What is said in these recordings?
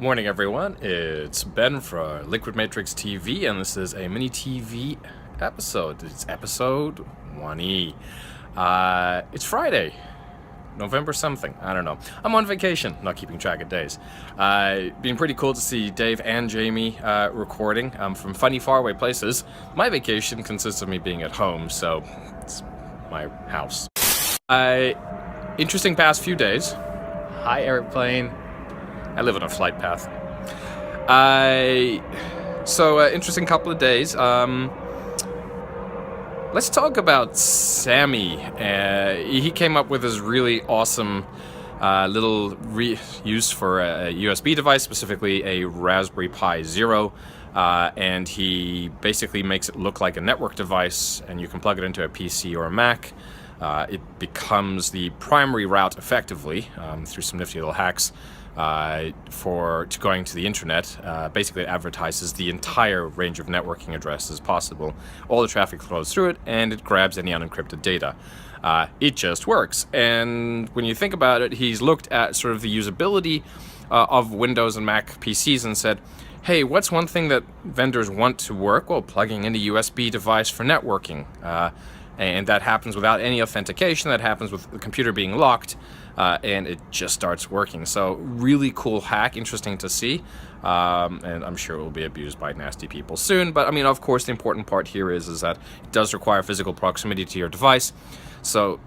Morning everyone, it's Ben for Liquidmatrix TV, and this is a mini TV episode. It's episode 1E. It's Friday, November something, I don't know. I'm on vacation, not keeping track of days. Been pretty cool to see Dave and Jamie recording from funny faraway places. My vacation consists of me being at home, so it's my house. Interesting past few days. Hi airplane. I live on a flight path. Interesting couple of days. Let's talk about Sammy. He came up with this really awesome little use for a USB device, specifically a Raspberry Pi Zero. And he basically makes it look like a network device, and you can plug it into a PC or a Mac. It becomes the primary route effectively through some nifty little hacks to going to the internet. Basically it advertises the entire range of networking addresses possible. All the traffic flows through it, and it grabs any unencrypted data. It just works. And when you think about it, he's looked at sort of the usability of Windows and Mac PCs and said, hey, what's one thing that vendors want to work? Well, plugging in a USB device for networking. And that happens without any authentication. That happens with the computer being locked, and it just starts working. So really cool hack, interesting to see, and I'm sure it will be abused by nasty people soon. But I mean, of course, the important part here is that it does require physical proximity to your device. So,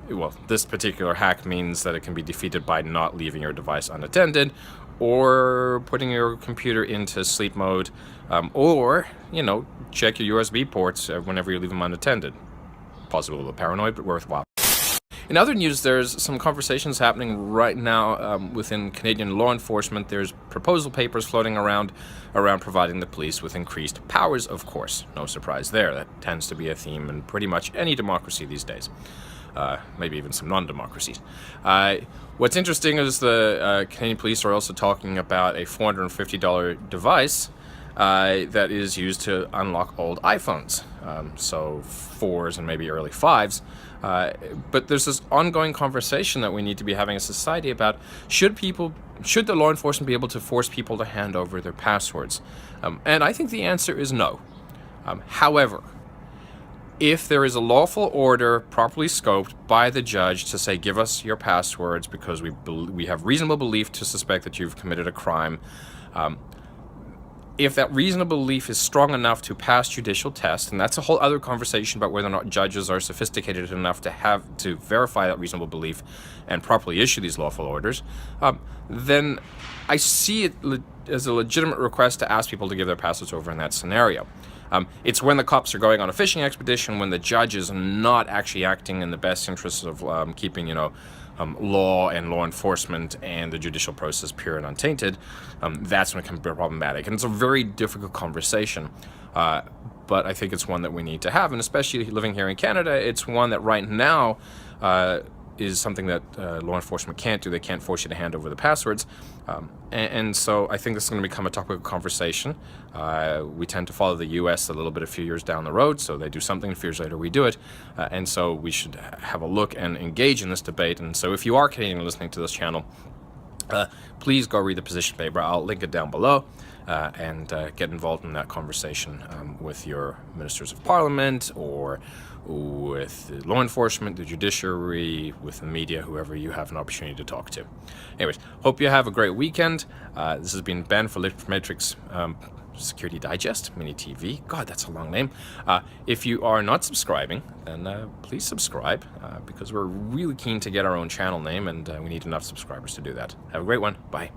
well, this particular hack means that it can be defeated by not leaving your device unattended, or putting your computer into sleep mode, or, you know, check your USB ports whenever you leave them unattended. Possibly a little paranoid, but worthwhile. In other news, there's some conversations happening right now within Canadian law enforcement. There's proposal papers floating around providing the police with increased powers, of course. No surprise there. That tends to be a theme in pretty much any democracy these days. Maybe even some non-democracies. What's interesting is the Canadian police are also talking about a $450 device that is used to unlock old iPhones, so 4s and maybe early 5s. But there's this ongoing conversation that we need to be having as a society about should the law enforcement be able to force people to hand over their passwords? And I think the answer is no. However, if there is a lawful order properly scoped by the judge to say, give us your passwords because we have reasonable belief to suspect that you've committed a crime, if that reasonable belief is strong enough to pass judicial test, and that's a whole other conversation about whether or not judges are sophisticated enough to verify that reasonable belief and properly issue these lawful orders, then I see it as a legitimate request to ask people to give their passwords over in that scenario. It's when the cops are going on a fishing expedition, when the judge is not actually acting in the best interests of keeping, law and law enforcement and the judicial process pure and untainted. That's when it can be problematic. And it's a very difficult conversation. But I think it's one that we need to have. And especially living here in Canada, it's one that right now is something that law enforcement can't do. They can't force you to hand over the passwords. And so I think this is going to become a topic of conversation. We tend to follow the US a few years down the road, so they do something, a few years later we do it. And so we should have a look and engage in this debate. And so if you are Canadian listening to this channel, please go read the position paper. I'll link it down below, and get involved in that conversation with your ministers of parliament, or with the law enforcement, the judiciary, with the media, whoever you have an opportunity to talk to. Anyways, hope you have a great weekend. This has been Ben for Liquidmatrix Security Digest, mini TV. God, that's a long name. If you are not subscribing, then please subscribe, because we're really keen to get our own channel name, and we need enough subscribers to do that. Have a great one. Bye.